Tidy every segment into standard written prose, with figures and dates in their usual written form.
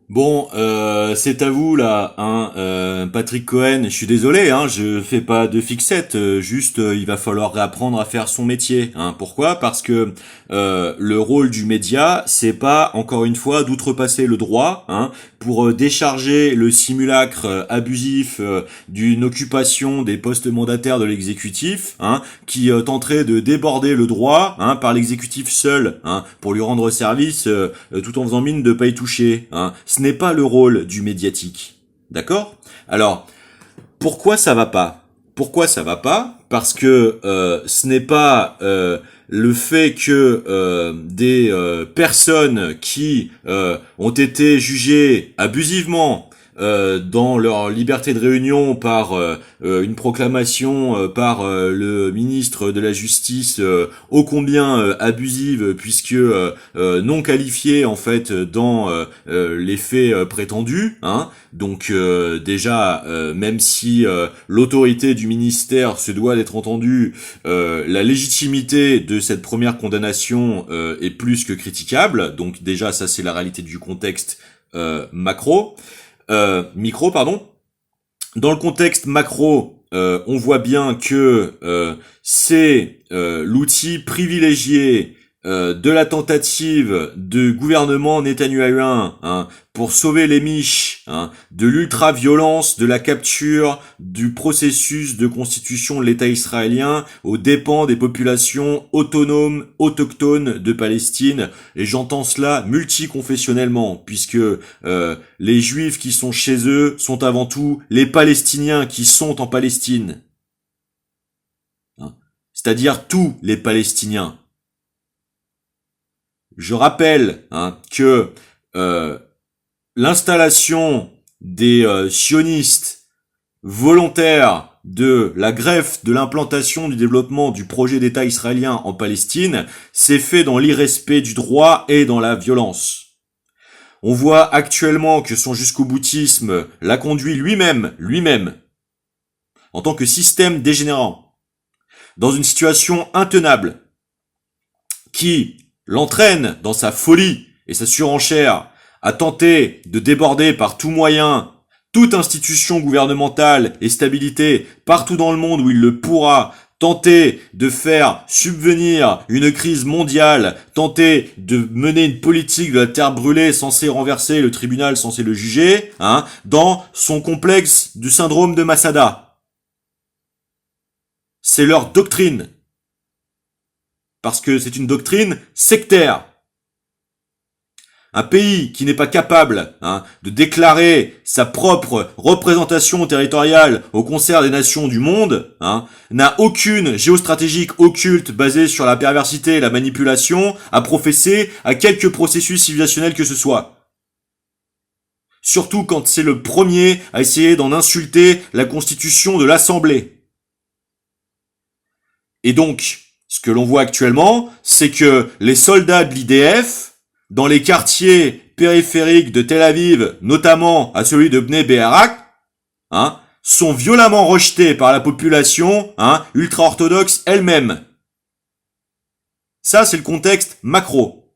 Bon, c'est à vous là, hein, Patrick Cohen. Je suis désolé, hein, je fais pas de fixette. Juste, il va falloir réapprendre à faire son métier. Hein. Pourquoi? Parce que le rôle du média, c'est pas encore une fois d'outrepasser le droit, hein, pour décharger le simulacre abusif d'une occupation des postes mandataires de l'exécutif, hein, qui tenterait de déborder le droit, hein, par l'exécutif seul, hein, pour lui rendre service tout en faisant mine de pas y toucher. Hein. Ce n'est pas le rôle du médiatique. D'accord? Alors, pourquoi ça va pas? Pourquoi ça va pas? Parce que ce n'est pas le fait que des personnes qui ont été jugées abusivement dans leur liberté de réunion par une proclamation par le ministre de la Justice ô combien abusive puisque non qualifiée en fait dans les faits prétendus, hein. Donc déjà, même si l'autorité du ministère se doit d'être entendue, la légitimité de cette première condamnation est plus que critiquable. Donc déjà, ça c'est la réalité du contexte micro, pardon. Dans le contexte macro, on voit bien que c'est l'outil privilégié de la tentative de gouvernement nétanyahuen, hein, pour sauver les miches, hein, de l'ultra-violence, de la capture, du processus de constitution de l'État israélien aux dépens des populations autonomes, autochtones de Palestine. Et j'entends cela multiconfessionnellement, puisque les Juifs qui sont chez eux sont avant tout les Palestiniens qui sont en Palestine. Hein. C'est-à-dire tous les Palestiniens. Je rappelle, hein, que l'installation des sionistes volontaires de la greffe de l'implantation du développement du projet d'État israélien en Palestine s'est fait dans l'irrespect du droit et dans la violence. On voit actuellement que son jusqu'au-boutisme l'a conduit lui-même, en tant que système dégénérant, dans une situation intenable, qui l'entraîne dans sa folie et sa surenchère à tenter de déborder par tout moyen toute institution gouvernementale et stabilité partout dans le monde où il le pourra, tenter de faire subvenir une crise mondiale, tenter de mener une politique de la terre brûlée censée renverser le tribunal censé le juger, hein, dans son complexe du syndrome de Masada. C'est leur doctrine. Parce que c'est une doctrine sectaire. Un pays qui n'est pas capable, hein, de déclarer sa propre représentation territoriale au concert des nations du monde, hein, n'a aucune géostratégique occulte basée sur la perversité et la manipulation à professer à quelque processus civilisationnel que ce soit. Surtout quand c'est le premier à essayer d'en insulter la constitution de l'Assemblée. Et donc, ce que l'on voit actuellement, c'est que les soldats de l'IDF, dans les quartiers périphériques de Tel Aviv, notamment à celui de Bnei Be'arak, hein, sont violemment rejetés par la population, hein, ultra-orthodoxe elle-même. Ça, c'est le contexte macro.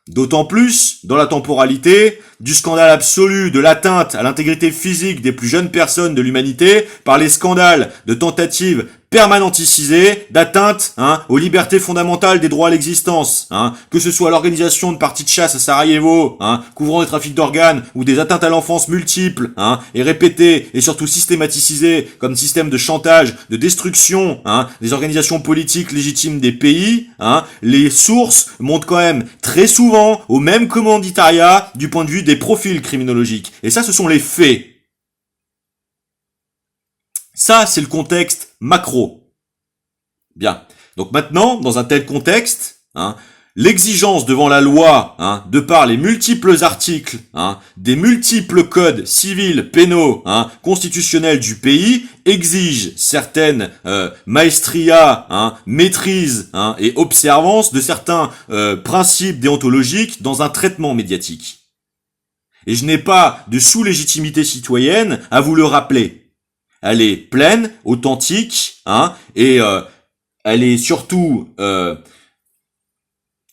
D'autant plus dans la temporalité du scandale absolu de l'atteinte à l'intégrité physique des plus jeunes personnes de l'humanité par les scandales de tentatives permanentisées d'atteinte, hein, aux libertés fondamentales des droits à l'existence, hein, que ce soit l'organisation de parties de chasse à Sarajevo, hein, couvrant des trafics d'organes ou des atteintes à l'enfance multiples, hein, et répétées et surtout systématisées comme système de chantage, de destruction, hein, des organisations politiques légitimes des pays, hein, les sources montrent quand même très souvent au même commanditariat du point de vue des profils criminologiques. Et ça, ce sont les faits. Ça, c'est le contexte macro. Bien. Donc maintenant, dans un tel contexte, hein, l'exigence devant la loi, hein, de par les multiples articles, hein, des multiples codes civils, pénaux, hein, constitutionnels du pays, exige certaines maestria, hein, maîtrise, hein, et observance de certains principes déontologiques dans un traitement médiatique. Et je n'ai pas de sous-légitimité citoyenne à vous le rappeler. Elle est pleine, authentique, hein, et elle est surtout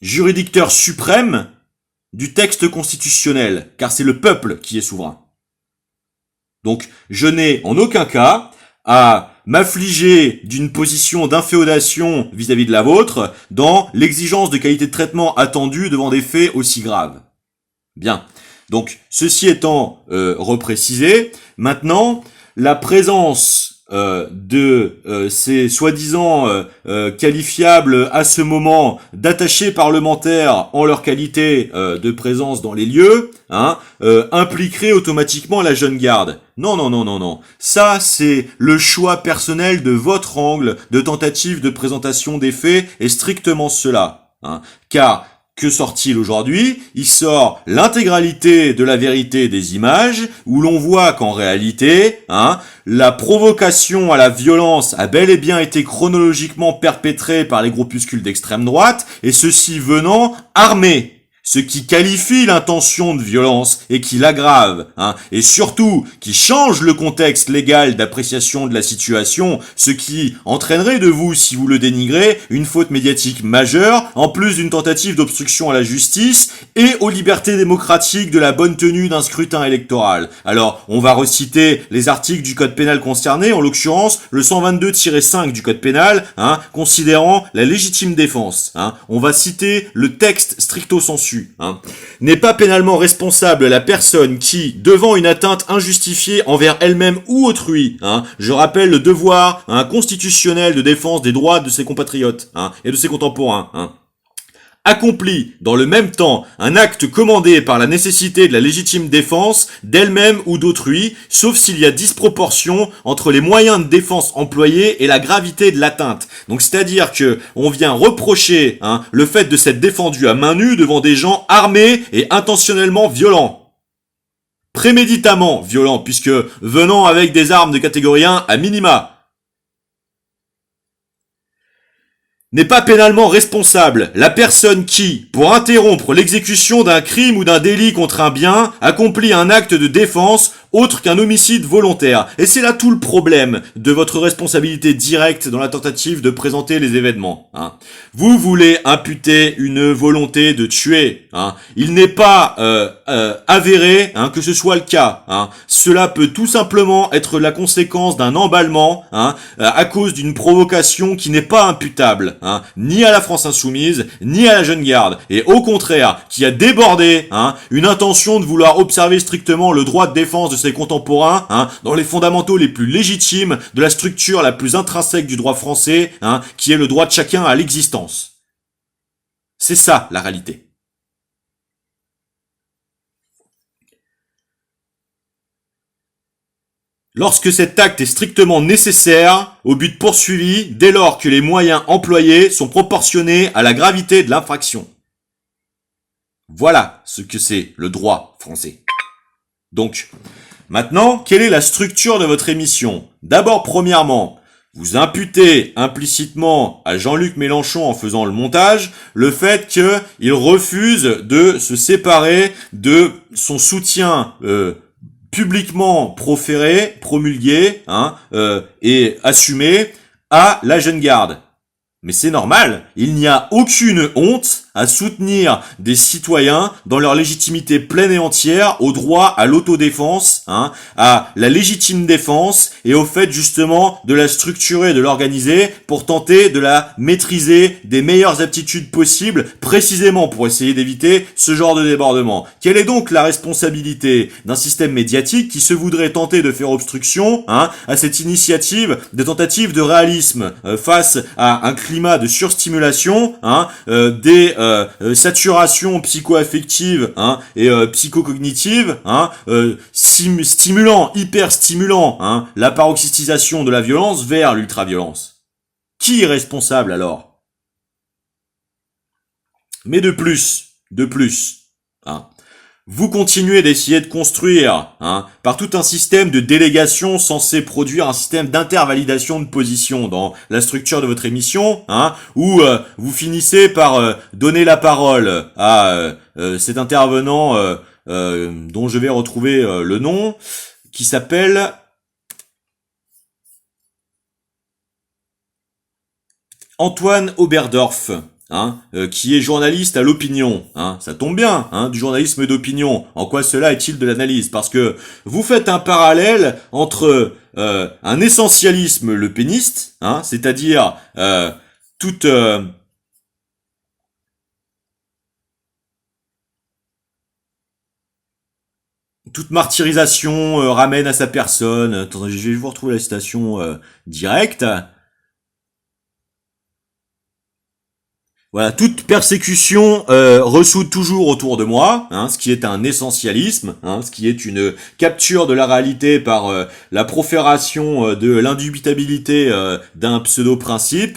juridicteur suprême du texte constitutionnel, car c'est le peuple qui est souverain. Donc, je n'ai en aucun cas à m'affliger d'une position d'inféodation vis-à-vis de la vôtre dans l'exigence de qualité de traitement attendue devant des faits aussi graves. Bien. Donc, ceci étant reprécisé, maintenant, la présence de ces soi-disant qualifiables à ce moment d'attachés parlementaires en leur qualité de présence dans les lieux, impliquerait automatiquement la jeune garde. Non, non, non, non, non. Ça, c'est le choix personnel de votre angle de tentative de présentation des faits et strictement cela. Car que sort-il aujourd'hui? Il sort l'intégralité de la vérité des images, où l'on voit qu'en réalité, la provocation à la violence a bel et bien été chronologiquement perpétrée par les groupuscules d'extrême droite, et ceux-ci venant armés. Ce qui qualifie l'intention de violence et qui l'aggrave, et surtout qui change le contexte légal d'appréciation de la situation, ce qui entraînerait de vous, si vous le dénigrez, une faute médiatique majeure, en plus d'une tentative d'obstruction à la justice et aux libertés démocratiques de la bonne tenue d'un scrutin électoral. Alors, on va reciter les articles du code pénal concernés, en l'occurrence le 122-5 du code pénal, considérant la légitime défense. On va citer le texte stricto sensu. N'est pas pénalement responsable la personne qui, devant une atteinte injustifiée envers elle-même ou autrui, je rappelle le devoir constitutionnel de défense des droits de ses compatriotes et de ses contemporains, accomplit dans le même temps un acte commandé par la nécessité de la légitime défense d'elle-même ou d'autrui, sauf s'il y a disproportion entre les moyens de défense employés et la gravité de l'atteinte. Donc c'est-à-dire que on vient reprocher le fait de s'être défendu à main nue devant des gens armés et intentionnellement violents. Préméditamment violents, puisque venant avec des armes de catégorie 1 à minima. N'est pas pénalement responsable la personne qui, pour interrompre l'exécution d'un crime ou d'un délit contre un bien, accomplit un acte de défense autre qu'un homicide volontaire. Et c'est là tout le problème de votre responsabilité directe dans la tentative de présenter les événements. Vous voulez imputer une volonté de tuer. Il n'est pas avéré que ce soit le cas. Cela peut tout simplement être la conséquence d'un emballement à cause d'une provocation qui n'est pas imputable. Ni à la France Insoumise, ni à la Jeune Garde, et au contraire, qui a débordé une intention de vouloir observer strictement le droit de défense de ses contemporains dans les fondamentaux les plus légitimes de la structure la plus intrinsèque du droit français, qui est le droit de chacun à l'existence. C'est ça la réalité. Lorsque cet acte est strictement nécessaire au but poursuivi dès lors que les moyens employés sont proportionnés à la gravité de l'infraction. Voilà ce que c'est le droit français. Donc, maintenant, quelle est la structure de votre émission? D'abord, premièrement, vous imputez implicitement à Jean-Luc Mélenchon en faisant le montage le fait qu'il refuse de se séparer de son soutien publiquement proféré, promulgué et assumé à la Jeune Garde. Mais c'est normal, il n'y a aucune honte à soutenir des citoyens dans leur légitimité pleine et entière au droit à l'autodéfense, à la légitime défense et au fait justement de la structurer, de l'organiser pour tenter de la maîtriser des meilleures aptitudes possibles, précisément pour essayer d'éviter ce genre de débordement. Quelle est donc la responsabilité d'un système médiatique qui se voudrait tenter de faire obstruction à cette initiative de tentative de réalisme face à un climat de surstimulation, des saturation psycho-affective et psycho-cognitive, stimulant, hyper stimulant la paroxystisation de la violence vers l'ultraviolence. Qui est responsable alors? Mais de plus, vous continuez d'essayer de construire, par tout un système de délégation censé produire un système d'intervalidation de position dans la structure de votre émission, où vous finissez par donner la parole à cet intervenant dont je vais retrouver le nom, qui s'appelle Antoine Oberdorf. qui est journaliste à l'opinion, ça tombe bien, du journalisme d'opinion. En quoi cela est-il de l'analyse? Parce que vous faites un parallèle entre un essentialisme le péniste, c'est-à-dire toute toute martyrisation ramène à sa personne. Attendez, je vais vous retrouver la citation directe. Voilà, toute persécution ressoude toujours autour de moi, ce qui est un essentialisme, ce qui est une capture de la réalité par la profération de l'indubitabilité d'un pseudo-principe,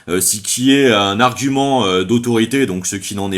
ce qui est un argument d'autorité, donc ce qui n'en est